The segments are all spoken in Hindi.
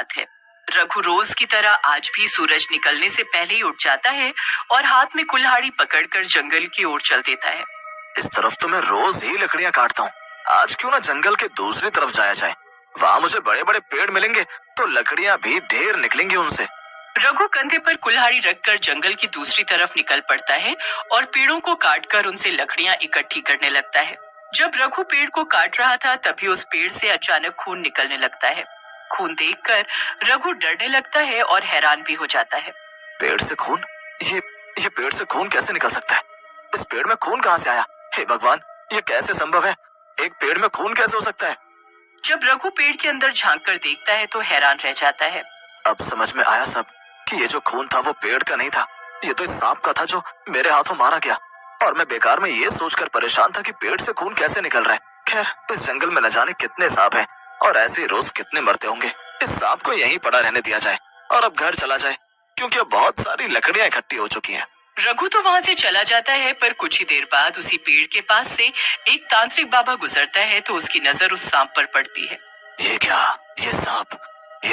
बात है। रघु रोज की तरह आज भी सूरज निकलने से पहले ही उठ जाता है और हाथ में कुल्हाड़ी पकड़कर जंगल की ओर चल देता है। इस तरफ तो मैं रोज ही लकड़ियां काटता हूँ, आज क्यों ना जंगल के दूसरी तरफ जाया जाए। वहाँ मुझे बड़े बड़े पेड़ मिलेंगे तो लकड़ियां भी ढेर निकलेंगी उनसे। रघु कंधे पर कुल्हाड़ी रखकर जंगल की दूसरी तरफ निकल पड़ता है और पेड़ों को काटकर उनसे लकड़ियां इकट्ठी करने लगता है। जब रघु पेड़ को काट रहा था तभी उस पेड़ से अचानक खून निकलने लगता है। खून देखकर रघु डरने लगता है और हैरान भी हो जाता है। पेड़ से खून? ये पेड़ से खून कैसे निकल सकता है? इस पेड़ में खून कहाँ से आया? हे भगवान, ये कैसे संभव है? एक पेड़ में खून कैसे हो सकता है? जब रघु पेड़ के अंदर झांक कर देखता है तो हैरान रह जाता है। अब समझ में आया सब कि ये जो खून था वो पेड़ का नहीं था, ये तो इस सांप का था जो मेरे हाथों मारा गया। और मैं बेकार में ये सोचकर परेशान था कि पेड़ से खून कैसे निकल रहा है। खैर, इस जंगल में न जाने कितने सांप हैं और ऐसे रोज कितने मरते होंगे। इस सांप को यहीं पड़ा रहने दिया जाए और अब घर चला जाए, क्योंकि अब बहुत सारी लकड़ियां इकट्ठी हो चुकी हैं। रघु तो वहाँ से चला जाता है, पर कुछ ही देर बाद उसी पेड़ के पास से एक तांत्रिक बाबा गुजरता है तो उसकी नजर उस सांप पर पड़ती है। ये क्या? ये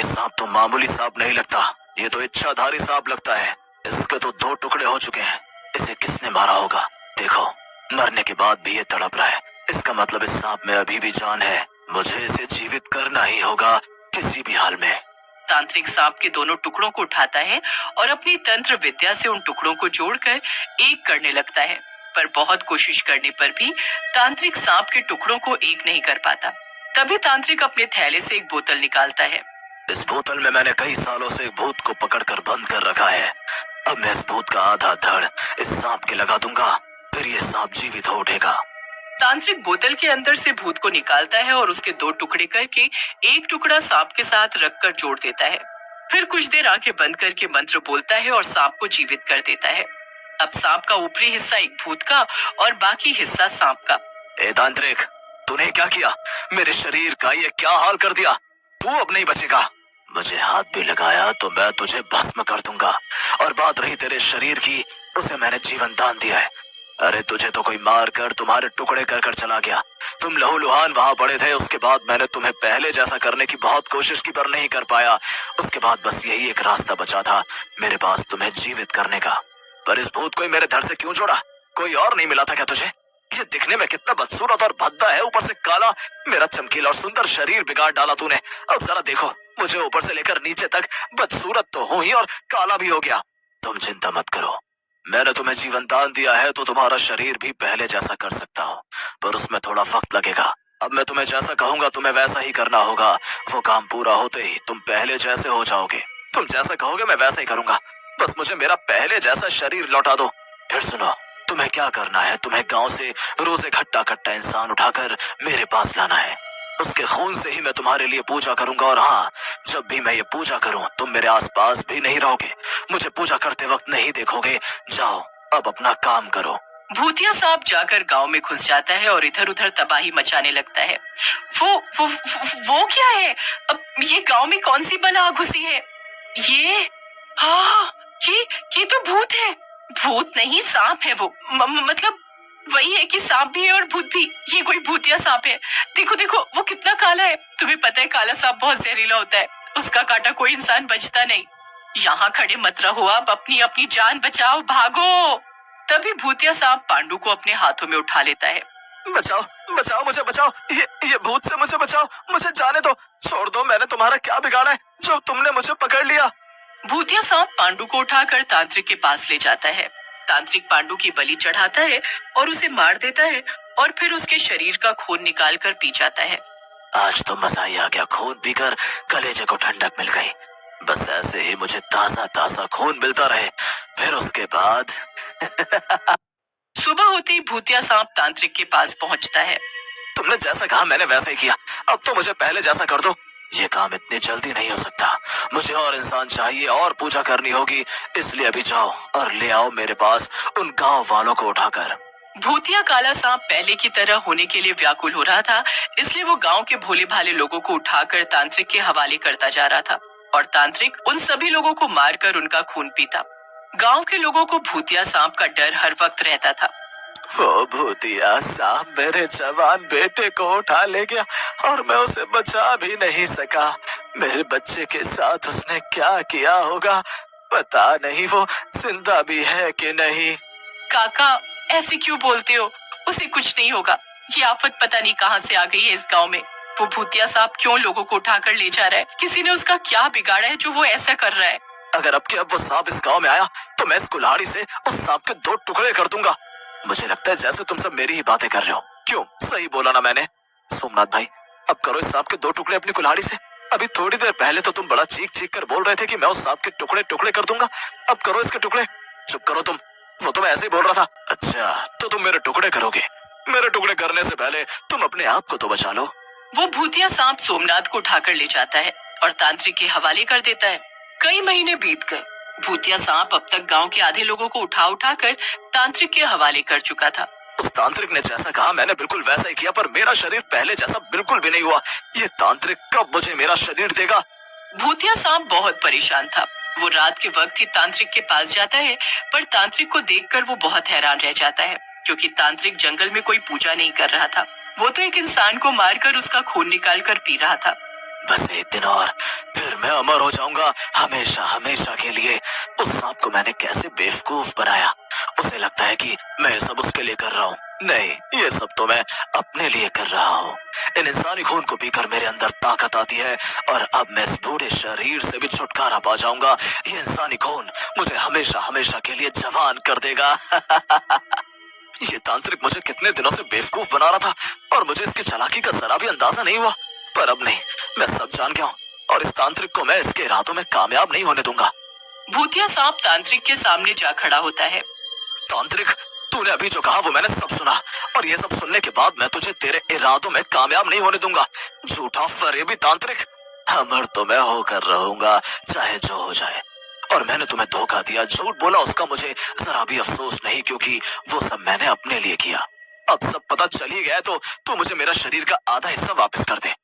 सांप तो मामूली सांप नहीं लगता, ये तो इच्छाधारी सांप लगता है। इसके तो 2 टुकड़े हो चुके हैं। इसे किसने मारा होगा? देखो, मरने के बाद भी ये तड़प रहा है। इसका मतलब इस सांप में अभी भी जान है। मुझे इसे जीवित करना ही होगा किसी भी हाल में। तांत्रिक सांप के दोनों टुकड़ों को उठाता है और अपनी तंत्र विद्या से उन टुकड़ों को जोड़कर एक करने लगता है, पर बहुत कोशिश करने पर भी तांत्रिक सांप के टुकड़ों को एक नहीं कर पाता। तभी तांत्रिक अपने थैले से एक बोतल निकालता है। इस बोतल में मैंने कई सालों से एक भूत को पकड़कर बंद कर रखा है। अब मैं इस भूत का आधा धड़ इस सांप के लगा दूंगा, फिर ये सांप जीवित हो उठेगा। तांत्रिक बोतल के अंदर से भूत को निकालता है और उसके 2 टुकड़े करके एक टुकड़ा सांप के साथ रखकर जोड़ देता है। फिर कुछ देर आंखें बंद करके मंत्र बोलता है और सांप को जीवित कर देता है। अब सांप का ऊपरी हिस्सा एक भूत का और बाकी हिस्सा सांप का। ए तांत्रिक, तूने क्या किया? मेरे शरीर का ये क्या हाल कर दिया? तू अब नहीं बचेगा। मुझे हाथ भी लगाया तो मैं तुझे भस्म कर दूंगा। और बात रही तेरे शरीर की, उसे मैंने जीवन दान दिया है। अरे तुझे तो कोई मार कर तुम्हारे टुकड़े कर कर चला गया। तुम लहूलुहान वहां पड़े थे। उसके बाद मैंने तुम्हें पहले जैसा करने की बहुत कोशिश की, पर नहीं कर पाया। उसके बाद बस यही एक रास्ता बचा था मेरे पास तुम्हें जीवित करने का। पर इस भूत को ही मेरे धड़ से क्यों जोड़ा? कोई और नहीं मिला था क्या तुझे? ये दिखने में कितना बदसूरत और भद्दा है, ऊपर से काला। मेरा चमकीला और सुंदर शरीर बिगाड़ डाला तूने। अब जरा देखो, मुझे ऊपर से लेकर नीचे तक बदसूरत तो हूँ ही और काला भी हो गया। तुम चिंता मत करो, मैंने तुम्हें जीवन दान दिया है तो तुम्हारा शरीर भी पहले जैसा कर सकता हूँ, पर उसमें थोड़ा वक्त लगेगा। अब मैं तुम्हें जैसा कहूंगा तुम्हें वैसा ही करना होगा। वो काम पूरा होते ही तुम पहले जैसे हो जाओगे। तुम जैसा कहोगे मैं वैसा ही करूंगा। बस मुझे मेरा पहले जैसा शरीर लौटा दो। फिर सुनो, तुम्हें क्या करना है? तुम्हें गांव से रोज इकट्ठा कट्टा इंसान उठाकर मेरे पास लाना है। उसके खून से ही मैं तुम्हारे लिए पूजा करूंगा। और हाँ, जब भी मैं ये पूजा करूं तुम मेरे आसपास भी नहीं रहोगे, मुझे पूजा करते वक्त नहीं देखोगे। जाओ, अब अपना काम करो। भूतिया सांप जाकर गांव में घुस जाता है और इधर उधर तबाही मचाने लगता है। वो क्या है? अब ये गांव में कौन सी बला आ घुसी है? ये हाँ, ये तो भूत है। भूत नहीं, सांप है वो। मतलब वही है कि सांप भी है और भूत भी। ये कोई भूतिया सांप है। देखो देखो, वो कितना काला है। तुम्हें पता है काला सांप बहुत जहरीला होता है, उसका काटा कोई इंसान बचता नहीं। यहाँ खड़े मत रहो, अब अपनी अपनी जान बचाओ, भागो। तभी भूतिया सांप पांडु को अपने हाथों में उठा लेता है। बचाओ बचाओ, मुझे बचाओ, ये भूत से मुझे बचाओ, मुझे जाने दो। छोड़ दो, मैंने तुम्हारा क्या बिगाड़ा है जो तुमने मुझे पकड़ लिया? भूतिया सांप पांडु को उठाकर तांत्रिक के पास ले जाता है। तांत्रिक पांडु की बलि चढ़ाता है और उसे मार देता है और फिर उसके शरीर का खून निकाल कर पी जाता है। आज तो मजा ही आ गया, खून पीकर कलेजे को ठंडक मिल गई। बस ऐसे ही मुझे ताजा ताजा खून मिलता रहे, फिर उसके बाद सुबह होते ही भूतिया सांप तांत्रिक के पास पहुंचता है। तुमने जैसा कहा मैंने वैसा ही किया, अब तो मुझे पहले जैसा कर दो। ये काम इतनी जल्दी नहीं हो सकता, मुझे और इंसान चाहिए और पूजा करनी होगी। इसलिए अभी जाओ और ले आओ मेरे पास उन गांव वालों को उठाकर। भूतिया काला सांप पहले की तरह होने के लिए व्याकुल हो रहा था, इसलिए वो गांव के भोले भाले लोगों को उठाकर तांत्रिक के हवाले करता जा रहा था और तांत्रिक उन सभी लोगों को मारकर उनका खून पीता। गांव के लोगों को भूतिया सांप का डर हर वक्त रहता था। वो भूतिया सांप मेरे जवान बेटे को उठा ले गया और मैं उसे बचा भी नहीं सका। मेरे बच्चे के साथ उसने क्या किया होगा, पता नहीं वो जिंदा भी है कि नहीं। काका, ऐसे क्यों बोलते हो? उसे कुछ नहीं होगा। ये आफत पता नहीं कहाँ से आ गई है इस गांव में। वो भूतिया सांप क्यों लोगों को उठाकर ले जा रहा है? किसी ने उसका क्या बिगाड़ा है जो वो ऐसा कर रहा है? अगर अब के अब वो सांप इस गांव में आया तो मैं इस कुल्हाड़ी से उस सांप के 2 टुकड़े कर दूंगा। मुझे लगता है जैसे तुम सब मेरी ही बातें कर रहे हो। क्यों, सही बोला ना मैंने? सोमनाथ भाई, अब करो इस सांप के 2 टुकड़े अपनी कुल्हाड़ी से। अभी थोड़ी देर पहले तो तुम बड़ा चीख चीख कर बोल रहे थे कि मैं उस सांप के टुकड़े टुकड़े कर दूंगा। अब करो इसके टुकड़े। चुप करो तुम, वो तो मैं ऐसे ही बोल रहा था। अच्छा, तो तुम मेरे टुकड़े करोगे? मेरे टुकड़े करने से पहले तुम अपने आप को तो बचा लो। वो भूतिया सांप सोमनाथ को उठाकर ले जाता है और तांत्रिक के हवाले कर देता है। कई महीने बीत गए। भूतिया सांप अब तक गांव के आधे लोगों को उठा उठा कर तांत्रिक के हवाले कर चुका था। उस तांत्रिक ने जैसा कहा मैंने बिल्कुल वैसा ही किया, पर मेरा शरीर पहले जैसा बिल्कुल भी नहीं हुआ। ये तांत्रिक कब मुझे मेरा शरीर देगा? भूतिया सांप बहुत परेशान था। वो रात के वक्त ही तांत्रिक के पास जाता है, पर तांत्रिक को देखकर वो बहुत हैरान रह जाता है, क्योंकि तांत्रिक जंगल में कोई पूजा नहीं कर रहा था। वो तो एक इंसान को मारकर उसका खून निकाल कर पी रहा था। बस एक दिन और फिर मैं अमर हो जाऊंगा, हमेशा हमेशा के लिए। उस सांप को मैंने कैसे बेवकूफ बनाया। उसे लगता है कि मैं ये सब उसके लिए कर रहा हूँ। नहीं, ये सब तो मैं अपने लिए कर रहा हूँ। इन इंसानी खून को पीकर मेरे अंदर ताकत आती है और अब मैं इस बूढ़े शरीर से भी छुटकारा पा जाऊंगा। ये इंसानी खून मुझे हमेशा हमेशा के लिए जवान कर देगा। ये तांत्रिक मुझे कितने दिनों से बेवकूफ बना रहा था और मुझे इसकी चालाकी का जरा भी अंदाजा नहीं हुआ। पर अब नहीं, मैं सब जान गया हूँ और इस तांत्रिक को मैं इसके इरादों में कामयाब नहीं होने दूंगा। भूतिया सांप तांत्रिक के सामने जा खड़ा होता है। तांत्रिक, तूने अभी जो कहा वो मैंने सब सुना, और ये सब सुनने के बाद मैं तुझे तेरे इरादों में कामयाब नहीं होने दूंगा। झूठा फरेबी तांत्रिक, अमर तो मैं होकर रहूंगा चाहे जो हो जाए। और मैंने तुम्हें धोखा दिया, झूठ बोला, उसका मुझे जरा भी अफसोस नहीं, क्योंकि वो सब मैंने अपने लिए किया। अब सब पता चल ही गया तो तू मुझे मेरा शरीर का आधा हिस्सा वापस कर दे।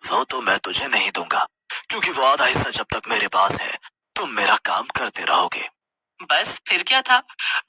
वो तो मैं तुझे नहीं दूंगा, क्योंकि वो आधा हिस्सा जब तक मेरे पास है तुम मेरा काम करते रहोगे। बस फिर क्या था?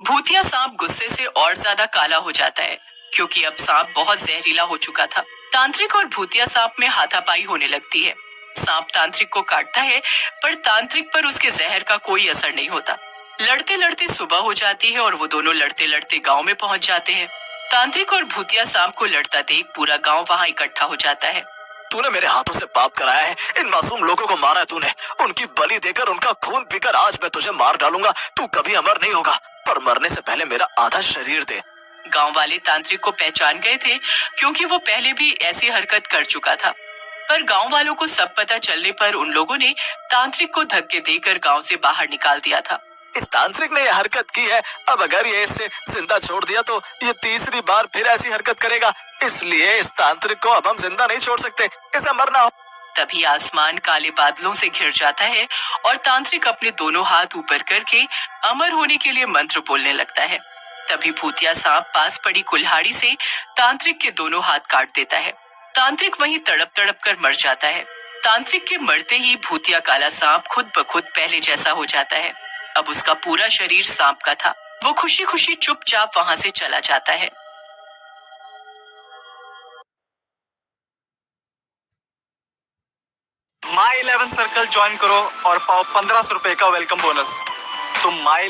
भूतिया सांप गुस्से से और ज्यादा काला हो जाता है, क्योंकि अब सांप बहुत जहरीला हो चुका था। तांत्रिक और भूतिया सांप में हाथापाई होने लगती है। सांप तांत्रिक को काटता है, पर तांत्रिक पर उसके जहर का कोई असर नहीं होता। लड़ते लड़ते सुबह हो जाती है और वो दोनों लड़ते लड़ते गांव में पहुंच जाते हैं। तांत्रिक और भूतिया सांप को लड़ता देख पूरा गांव वहां इकट्ठा हो जाता है। तूने मेरे हाथों से पाप कराया है, इन मासूम लोगों को मारा है तूने, उनकी बलि देकर उनका खून पीकर आज मैं तुझे मार डालूंगा। तू कभी अमर नहीं होगा, पर मरने से पहले मेरा आधा शरीर दे। गांव वाले तांत्रिक को पहचान गए थे, क्योंकि वो पहले भी ऐसी हरकत कर चुका था। पर गांव वालों को सब पता चलने पर उन लोगों ने तांत्रिक को धक्के देकर गांव से बाहर निकाल दिया था। इस तांत्रिक ने यह हरकत की है, अब अगर ये इसे जिंदा छोड़ दिया तो ये तीसरी बार फिर ऐसी हरकत करेगा, इसलिए इस तांत्रिक को अब हम जिंदा नहीं छोड़ सकते, इसे मरना हो। तभी आसमान काले बादलों से घिर जाता है और तांत्रिक अपने दोनों हाथ ऊपर करके अमर होने के लिए मंत्र बोलने लगता है। तभी भूतिया सांप पास पड़ी कुल्हाड़ी से तांत्रिक के दोनों हाथ काट देता है। तांत्रिक वहीं तड़प तड़प कर मर जाता है। तांत्रिक के मरते ही भूतिया काला सांप खुद ब खुद पहले जैसा हो जाता है। अब उसका पूरा शरीर सांप का था। वो खुशी खुशी चुपचाप वहां से चला जाता है। My11 सर्कल ज्वाइन करो और पाओ 1500 रुपए का वेलकम बोनस। तुम माई